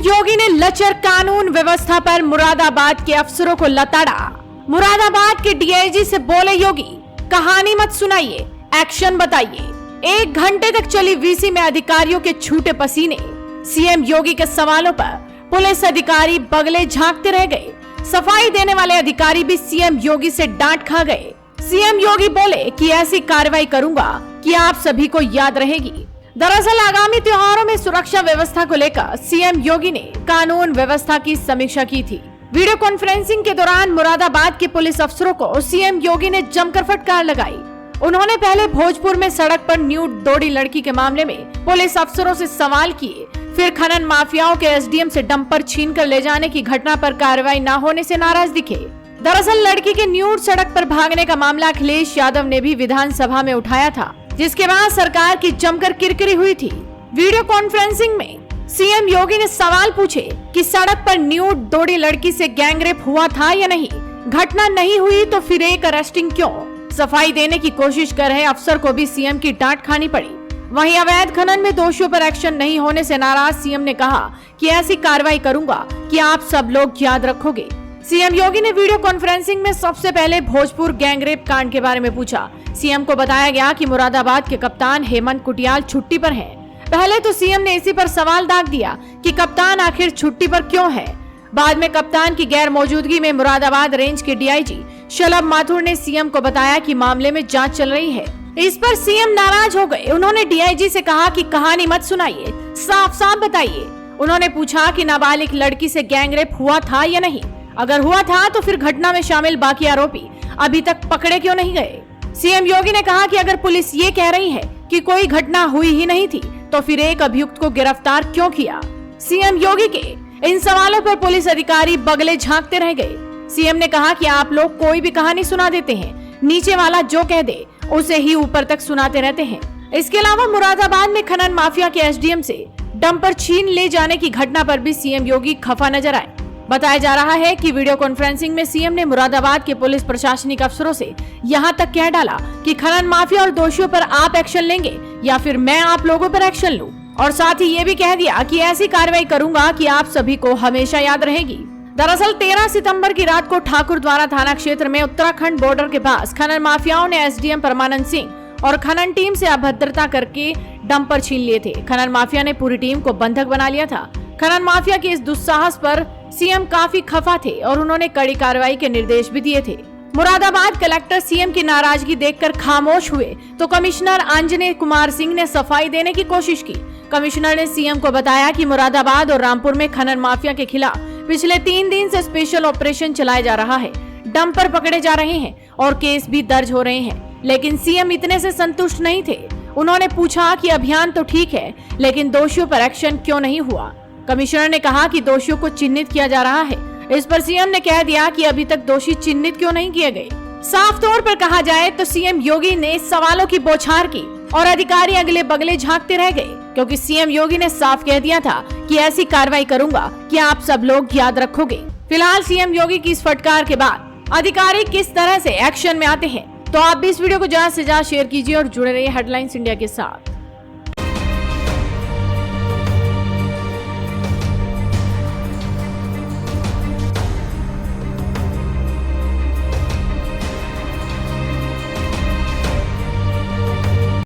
योगी ने लचर कानून व्यवस्था पर मुरादाबाद के अफसरों को लताड़ा। मुरादाबाद के डीआईजी से बोले योगी, कहानी मत सुनाइए, एक्शन बताइए। 1 घंटे तक चली वीसी में अधिकारियों के छूटे पसीने। सीएम योगी के सवालों पर पुलिस अधिकारी बगले झांकते रह गए। सफाई देने वाले अधिकारी भी सीएम योगी से डांट खा गए। सीएम योगी बोले कि ऐसी कार्रवाई करूंगा कि आप सभी को याद रहेगी। दरअसल आगामी त्योहारों में सुरक्षा व्यवस्था को लेकर सीएम योगी ने कानून व्यवस्था की समीक्षा की थी। वीडियो कॉन्फ्रेंसिंग के दौरान मुरादाबाद के पुलिस अफसरों को सीएम योगी ने जमकर फटकार लगाई। उन्होंने पहले भोजपुर में सड़क पर न्यूड दौड़ी लड़की के मामले में पुलिस अफसरों से सवाल किए, फिर खनन माफियाओं के एसडीएम से डंपर छीनकर ले जाने की घटना पर कार्रवाई न होने से नाराज दिखे। दरअसल लड़की के न्यूड सड़क पर भागने का मामला अखिलेश यादव ने भी विधानसभा में उठाया था, जिसके बाद सरकार की जमकर किरकिरी हुई थी। वीडियो कॉन्फ्रेंसिंग में सीएम योगी ने सवाल पूछे कि सड़क पर न्यूड दौड़ी लड़की से गैंगरेप हुआ था या नहीं, घटना नहीं हुई तो फिर एक अरेस्टिंग क्यों। सफाई देने की कोशिश कर रहे अफसर को भी सीएम की डांट खानी पड़ी। वहीं अवैध खनन में दोषियों पर एक्शन नहीं होने से नाराज सीएम ने कहा कि ऐसी कार्रवाई करूंगा कि आप सब लोग याद रखोगे। सीएम योगी ने वीडियो कॉन्फ्रेंसिंग में सबसे पहले भोजपुर गैंगरेप कांड के बारे में पूछा। सीएम को बताया गया कि मुरादाबाद के कप्तान हेमंत कुटियाल छुट्टी पर हैं। पहले तो सीएम ने इसी पर सवाल दाग दिया कि कप्तान आखिर छुट्टी पर क्यों है। बाद में कप्तान की गैर मौजूदगी में मुरादाबाद रेंज के डीआईजी शलभ माथुर ने सीएम को बताया कि मामले में जांच चल रही है। इस पर सीएम नाराज हो गए। उन्होंने डीआईजी से कहा कि कहानी मत सुनाइए, साफ साफ बताइए। उन्होंने पूछा कि नाबालिग लड़की से गैंगरेप हुआ था या नहीं, अगर हुआ था तो फिर घटना में शामिल बाकी आरोपी अभी तक पकड़े क्यों नहीं गए। सीएम योगी ने कहा कि अगर पुलिस ये कह रही है कि कोई घटना हुई ही नहीं थी तो फिर एक अभियुक्त को गिरफ्तार क्यों किया। सीएम योगी के इन सवालों पर पुलिस अधिकारी बगले झांकते रह गए। सीएम ने कहा कि आप लोग कोई भी कहानी सुना देते हैं, नीचे वाला जो कह दे उसे ही ऊपर तक सुनाते रहते हैं। इसके अलावा मुरादाबाद में खनन माफिया के एसडीएम से डंपर छीन ले जाने की घटना पर भी सीएम योगी खफा नजर आए। बताया जा रहा है कि वीडियो कॉन्फ्रेंसिंग में सीएम ने मुरादाबाद के पुलिस प्रशासनिक अफसरों से यहां तक कह डाला कि खनन माफिया और दोषियों पर आप एक्शन लेंगे या फिर मैं आप लोगों पर एक्शन लूं, और साथ ही ये भी कह दिया कि ऐसी कार्रवाई करूंगा कि आप सभी को हमेशा याद रहेगी। दरअसल 13 सितंबर की रात को ठाकुरद्वारा थाना क्षेत्र में उत्तराखंड बॉर्डर के पास खनन माफियाओं ने एसडीएम परमानंद सिंह और खनन टीम से अभद्रता करके डंपर छीन लिए थे। खनन माफिया ने पूरी टीम को बंधक बना लिया था। खनन माफिया के इस दुस्साहस पर सीएम काफी खफा थे और उन्होंने कड़ी कार्रवाई के निर्देश भी दिए थे। मुरादाबाद कलेक्टर सीएम की नाराजगी देखकर खामोश हुए तो कमिश्नर आंजनेय कुमार सिंह ने सफाई देने की कोशिश की। कमिश्नर ने सीएम को बताया कि मुरादाबाद और रामपुर में खनन माफिया के खिलाफ पिछले 3 दिन से स्पेशल ऑपरेशन चलाया जा रहा है, डंपर पकड़े जा रहे हैं और केस भी दर्ज हो रहे हैं। लेकिन सीएम इतने से संतुष्ट नहीं थे। उन्होंने पूछा कि अभियान तो ठीक है, लेकिन दोषियों पर एक्शन क्यों नहीं हुआ। कमिश्नर ने कहा कि दोषियों को चिन्हित किया जा रहा है। इस पर सीएम ने कह दिया कि अभी तक दोषी चिन्हित क्यों नहीं किए गए। साफ तौर पर कहा जाए तो सीएम योगी ने सवालों की बौछार की और अधिकारी अगले बगले झांकते रह गए, क्योंकि सीएम योगी ने साफ कह दिया था कि ऐसी कार्रवाई करूंगा कि आप सब लोग याद रखोगे। फिलहाल सीएम योगी की इस फटकार के बाद अधिकारी किस तरह से एक्शन में आते हैं, तो आप भी इस वीडियो को ज्यादा से ज्यादा शेयर कीजिए और जुड़े रहिए हेडलाइंस इंडिया के साथ।